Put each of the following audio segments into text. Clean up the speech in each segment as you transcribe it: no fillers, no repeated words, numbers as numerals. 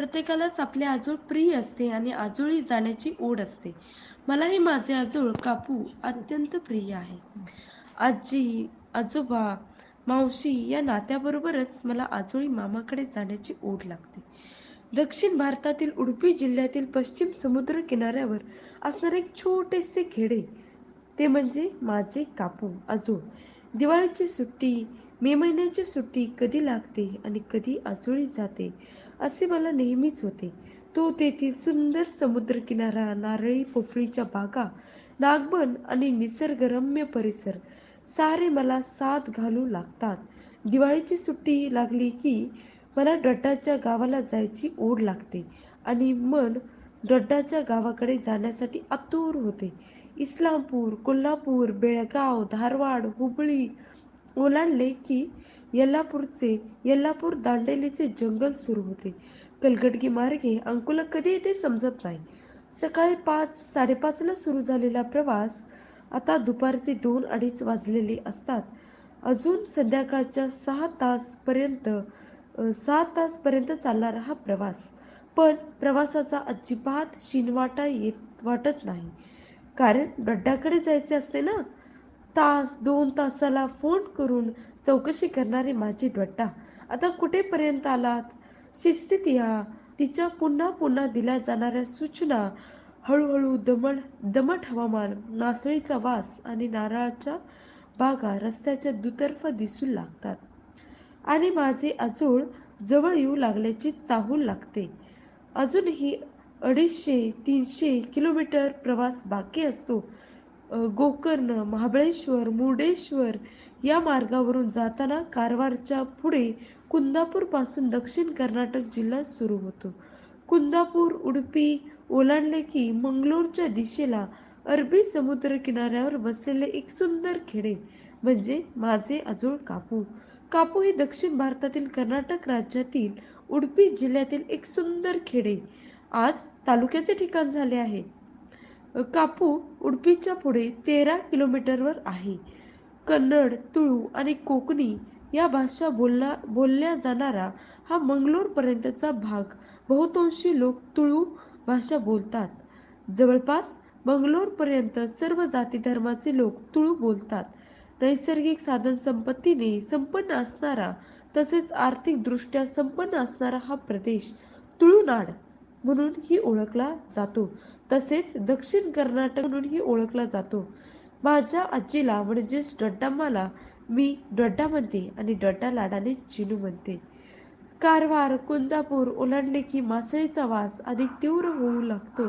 प्रत्येकालाच आपले आजोळ प्रिय असते आणि आजोळी जाण्याची ओढ असते. मलाही माझे आजोळ कापू अत्यंत प्रिय आहे. आजी, आजोबा, मावशी या नात्याबरोबरच मला आजोळी मामाकडे जाण्याची ओढ लागते. दक्षिण भारतातील उडुपी जिल्ह्यातील पश्चिम समुद्र किनाऱ्यावर असणारे एक छोटेसे खेडे, ते म्हणजे माझे कापू आजोळ. दिवाळीची सुट्टी, मे महिन्याची सुट्टी कधी लागते आणि कधी आजोळी जाते, असे मला नेहमीच होते. तो तेथील सुंदर समुद्रकिनारा, नारळी पोफळीच्या बागा, नागबन आणि निसर्गरम्य परिसर सारे मला साद घालू लागतात. दिवाळीची सुट्टी लागली की मला डड्डाच्या गावाला जायची ओढ लागते आणि मन डड्डाच्या गावाकडे जाण्यासाठी आतुर होते. इस्लामपूर, कोल्हापूर, बेळगाव, धारवाड, हुबळी ओलांडले की यल्लापूर दांडेलीचे जंगल सुरू होते. कलगडगी मार्गे अंकोला कधी येते समजत नाही. सकाळी 5:30ला सुरू झालेला प्रवास आता दुपारचे 2:30 वाजलेले असतात. अजून संध्याकाळच्या 6 तास पर्यंत चालणारा हा प्रवास. पण प्रवासाचा अजिबात शिणवाटा वाटत नाही. कारण डड्डाकडे जायचे असते ना. तास 2 तासाला फोन करून चौकशी करणारे माझे डड्डा, आता कुठेपर्यंत आलात? शिस्तीत या. तिच्या पुन्हा पुन्हा दिल्या जाणाऱ्या सूचना, हळूहळू दमट हवामान, नासळीचा वास आणि नारळाच्या बागा रस्त्याच्या दुतर्फा दिसू लागतात आणि माझे आजोळ जवळ येऊ लागल्याची चाहूल लागते. अजूनही 250-300 किलोमीटर प्रवास बाकी असतो. गोकर्ण, महाबळेश्वर, मुर्डेश्वर या मार्गावरून जाताना कारवारच्या पुढे कुंदापूरपासून दक्षिण कर्नाटक जिल्हा सुरू होतो. कुंदापूर, उडुपी ओलांडले की मंगलोरच्या दिशेला अरबी समुद्र किनाऱ्यावर बसलेले एक सुंदर खेडे म्हणजे माझे आजोळ कापू. कापू हे दक्षिण भारतातील कर्नाटक राज्यातील उडुपी जिल्ह्यातील एक सुंदर खेडे आज तालुक्याचे ठिकाण झाले आहे. कापू उडुपीच्या पुढे 13 किलोमीटरवर आहे. कन्नड, तुळू आणि कोकणी या भाषा बोलल्या जाणारा हा मंगलोरपर्यंतचा भाग बहुतांशी लोक तुळू भाषा बोलतात. जवळपास मंगलोरपर्यंत सर्व जाती-धर्माचे लोक तुळू बोलतात. नैसर्गिक साधनसंपत्तीने संपन्न असणारा तसेच आर्थिकदृष्ट्या संपन्न असणारा हा प्रदेश तुळुनाड म्हणूनही ओळखला जातो. तसेच दक्षिण कर्नाटक म्हणूनही ओळखला जातो. माझ्या आजीला म्हणजेच डड्डाम्माला मी डड्डा म्हणते आणि डड्डा लाडाने चिनू म्हणते. कारवार, कुंदापूर ओलांडले की मासळीचा वास अधिक तीव्र होऊ लागतो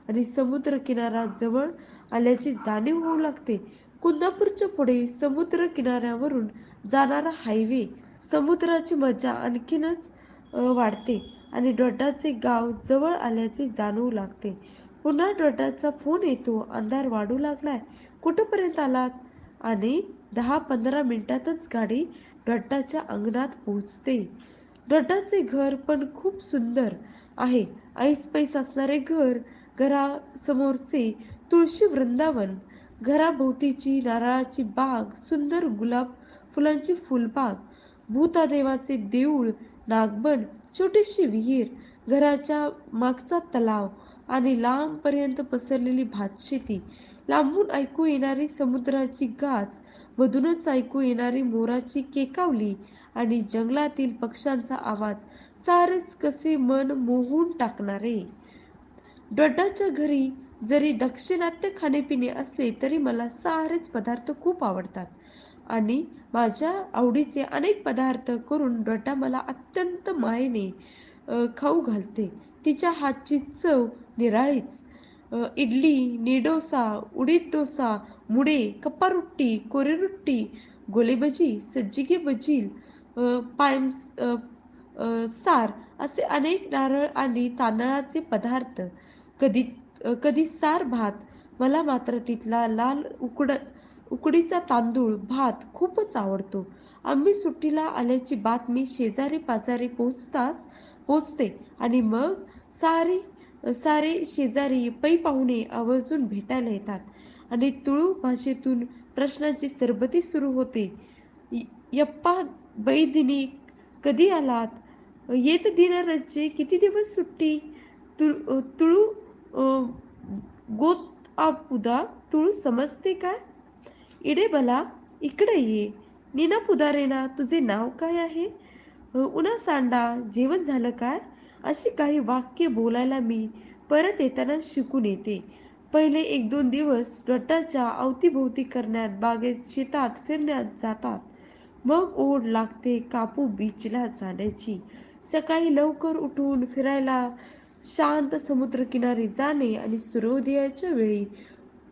आणि समुद्र किनारा जवळ आल्याची जाणीव होऊ लागते. कुंदापूरच्या पुढे समुद्र किनाऱ्यावरून जाणारा हायवे, समुद्राची मजा आणखीनच वाढते आणि डड्डाचे गाव जवळ आल्याचे जाणवू लागते. पुन्हा डड्डाचा फोन येतो, अंधार वाढू लागलाय, कुठपर्यंत आलात? आणि 10-15 मिनिटातच गाडी डड्डाच्या अंगणात पोहोचते. डड्डाचे घर पण खूप सुंदर आहे. ऐसपैस असणारे घर, घरासमोरचे तुळशी वृंदावन, घराभोवतीची नारळाची बाग, सुंदर गुलाब फुलांची फुलबाग, भूतादेवाचे देऊळ, नागबन, छोटीशी विहीर, घराच्या मागचा तलाव आणि लांबपर्यंत पसरलेली भातशेती, लांबून ऐकू येणारी समुद्राची गाच, मधूनच ऐकू येणारी मोराची केकावली आणि जंगलातील पक्ष्यांचा आवाज सारेच कसे मन मोहून टाकणारे. डड्डाच्या घरी जरी दाक्षिणात्य खाणेपिणे असले तरी मला सारेच पदार्थ खूप आवडतात आणि माझ्या आवडीचे अनेक पदार्थ करून डड्डा मला अत्यंत मायेने खाऊ घालते. तिच्या हातची चव निराळीच. इडली, नीडोसा, उडीद डोसा, मुडे, कप्पारुट्टी, कोरीरुट्टी, गोलेभजी, सज्जिगे भजील, सार असे अनेक नारळ आणि तांदळाचे पदार्थ. कधी कधी सार भात. मला मात्र तिथला लाल उकडीचा तांदूळ भात खूपच आवडतो. आम्ही सुट्टीला आल्याची बातमी शेजारी पाजारी पोचते आणि मग सारे शेजारी पै पाहुणे आवर्जून भेटायला येतात आणि तुळू भाषेतून प्रश्नांची सरबती सुरू होते. यप्पा बैदिनी, कधी आलात? येत दिनारचे किती दिवस सुट्टी? तुळू गोत आपुदा तुळू समजते काय? इडे बला इकडे ये. नीना पुदारेना तुझे नाव काय आहे? उन्हा सांडा जेवण झालं काय? अशी काही वाक्य बोलायला मी परत येताना शिकून येते. पहिले 1-2 दिवस गटाच्या अवतीभोवती करण्यात, बागेत, शेतात फिरण्यात जातात. मग ओढ लागते कापू बीचला जाण्याची. सकाळी लवकर उठून फिरायला, शांत समुद्रकिनारी जाणे आणि सूर्योदयाच्या वेळी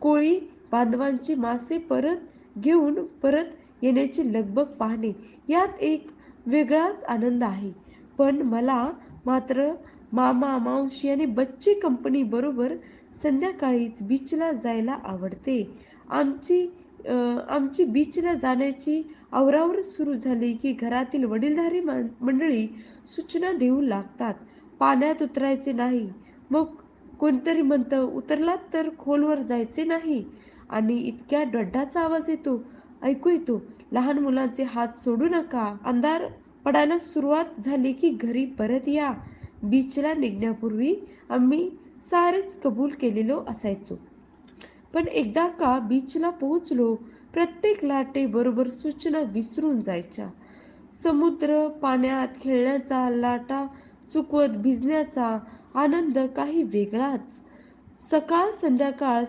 कोळी बांधवांची मासे परत घेऊन परत येण्याची लगबग पाहणे, यात एक वेगळाच आनंद आहे. पण मला मात्र मामा, मावशी आणि बच्चे कंपनी बरोबर संध्याकाळीच बीचला जायला आवडते. आमची आमची बीचला जाण्याची आवरावर सुरू झाली की घरातील वडीलधारी मंडळी सूचना देऊ लागतात. पाण्यात उतरायचे नाही. मग कोणतरी म्हणतं, उतरलात तर खोलवर जायचे नाही. आणि इतक्या डड्डाचा आवाज येतो, ऐकू येतो. लहान मुलांचे हात सोडू नका. अंधार पडायला सुरुवात झाली की घरी परत या. बीचला निघण्यापूर्वी आम्ही सारेच कबूल केलेलो असायचो. पण एकदा का बीचला पोहोचलो, प्रत्येक लाटेबरोबर सूचना विसरून जायच्या. समुद्र पाण्यात खेळण्याचा, लाटा चुकवत भिजण्याचा आनंद काही वेगळाच. सकाळ संध्याकाळ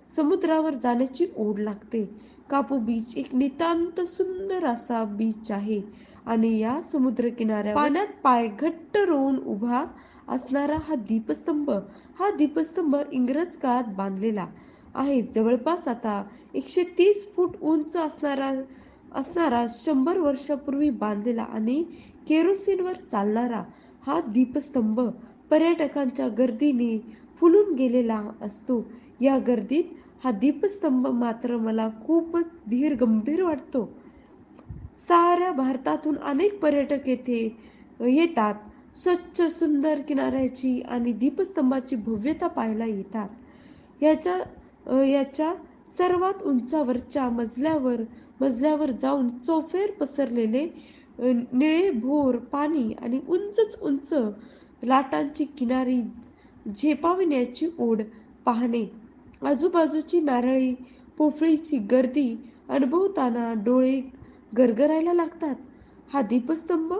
समुद्रावर जाण्याची ओढ लागते. कापू बीच एक नितांत सुंदर असा बीच आहे आणि या समुद्रकिनाऱ्यावर पाण्यात पाय घट्ट रोवून उभा असणारा हा दीपस्तंभ इंग्रज काळात बांधलेला आहे. जवळपास आता 130 फूट उंच असणारा 100 वर्षापूर्वी बांधलेला आणि केरोसिनवर चालणारा हा दीपस्तंभ पर्यटकांच्या गर्दीने फुलून गेलेला असतो. या गर्दीत हा दीपस्तंभ मात्र मला खूपच धीरगंभीर वाटतो. साऱ्या भारतातून अनेक पर्यटक येथे येतात. स्वच्छ सुंदर किनाऱ्याची आणि दीपस्तंभाची भव्यता पाहायला येतात. याच्या सर्वात उंचावरच्या मजल्यावर जाऊन चौफेर पसरलेले निळेभोर पाणी आणि उंचच उंच लाटांची किनारी झेपावण्याची ओढ पाहणे. आजूबाजूची नारळी पोफळीची गर्दी अनुभवताना डोळे गरगरायला लागतात. हा दीपस्तंभ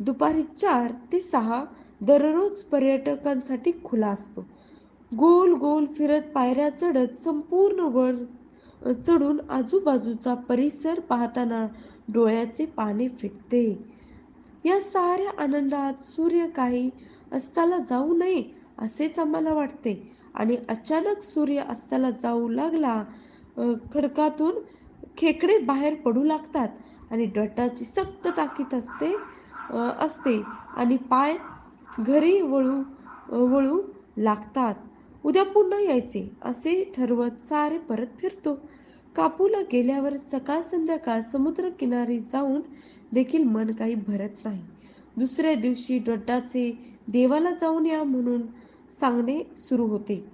दुपारी 4 ते 6 दररोज पर्यटकांसाठी खुला असतो. गोल गोल फिरत पायऱ्या चढत संपूर्ण वर चढून आजूबाजूचा परिसर पाहताना डोळ्याचे पाणी फिटते. या साऱ्या आनंदात सूर्य काही अस्ताला जाऊ नये असेच आम्हाला वाटते आणि अचानक सूर्य अस्ताला जाऊ लागला. खडकातून खेकडे बाहेर पडू लागतात आणि दट्टाची सक्त ताकीद असते आणि पाय घरी वळू लागतात. उद्या पुन्हा यायचे असे ठरवत सारे परत फिरतो. कापूला गेल्यावर सकाळ संध्याकाळ समुद्रकिनारी जाऊन देखील मन काही भरत नाही. दुसऱ्या दिवशी दड्डाचे देवाला जाऊन या म्हणून सांगणे सुरू होते.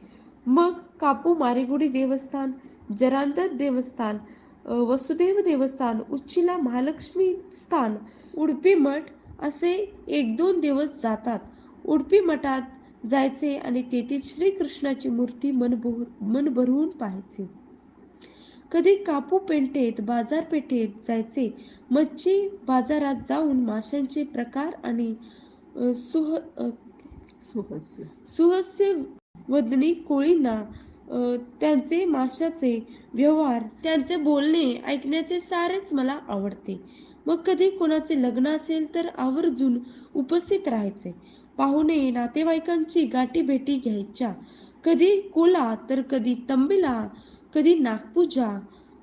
मग कापू मारिगुडी देवस्थान, जरांदर देवस्थान, वसुदेव देवस्थान, उच्चिला महालक्ष्मी स्थान, उडपी मठ असे 1-2 दिवस जातात. उडपी मठात जायचे आणि तेथील श्रीकृष्णाची मूर्ती मन भरून पाहायचे. कधी कापू पेंटेत बाजारपेठेत जायचे. मच्छी बाजारात जाऊन माशांचे प्रकार आणि सुहस्य वदनी कोळींना त्यांचे माशाचे व्यवहार, त्यांचे बोलणे ऐकण्याचे सारेच मला आवडते. मग कधी कोणाचे लग्न असेल तर आवर्जून उपस्थित राहायचे. पाहुणे नातेवाईकांची गाठीभेटी घ्यायच्या. कधी कोला तर कधी तंबिला, कधी नागपूजा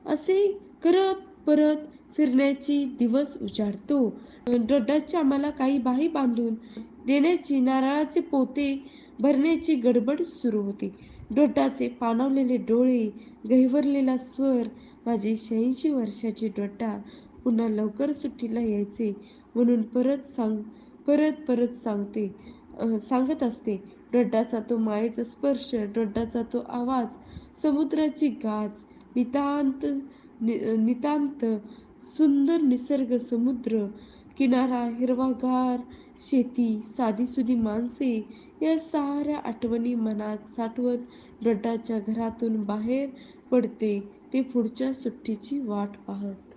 असे करत परत फिरण्याची दिवस उजाडतो. दड्डाची आम्हाला काही बाही बांधून देण्याची, नारळाचे पोते भरण्याची गडबड सुरू होती. दड्डाचे पाणावलेले डोळे, गहिवरलेला स्वर. माझे 86 वर्षाचे दड्डा पुन्हा लवकर सुट्टीला यायचे म्हणून परत सांगत असते. दड्डाचा तो मायेचा स्पर्श, दड्डाचा तो आवाज, समुद्राची गाज, नितांत सुंदर निसर्ग समुद्र किनारा, हिरवागार शेती, साधीसुधी माणसे या साऱ्या आठवणी मनात साठवत नटाच्या घरातून बाहेर पडते ते पुढच्या सुट्टीची वाट पाहत.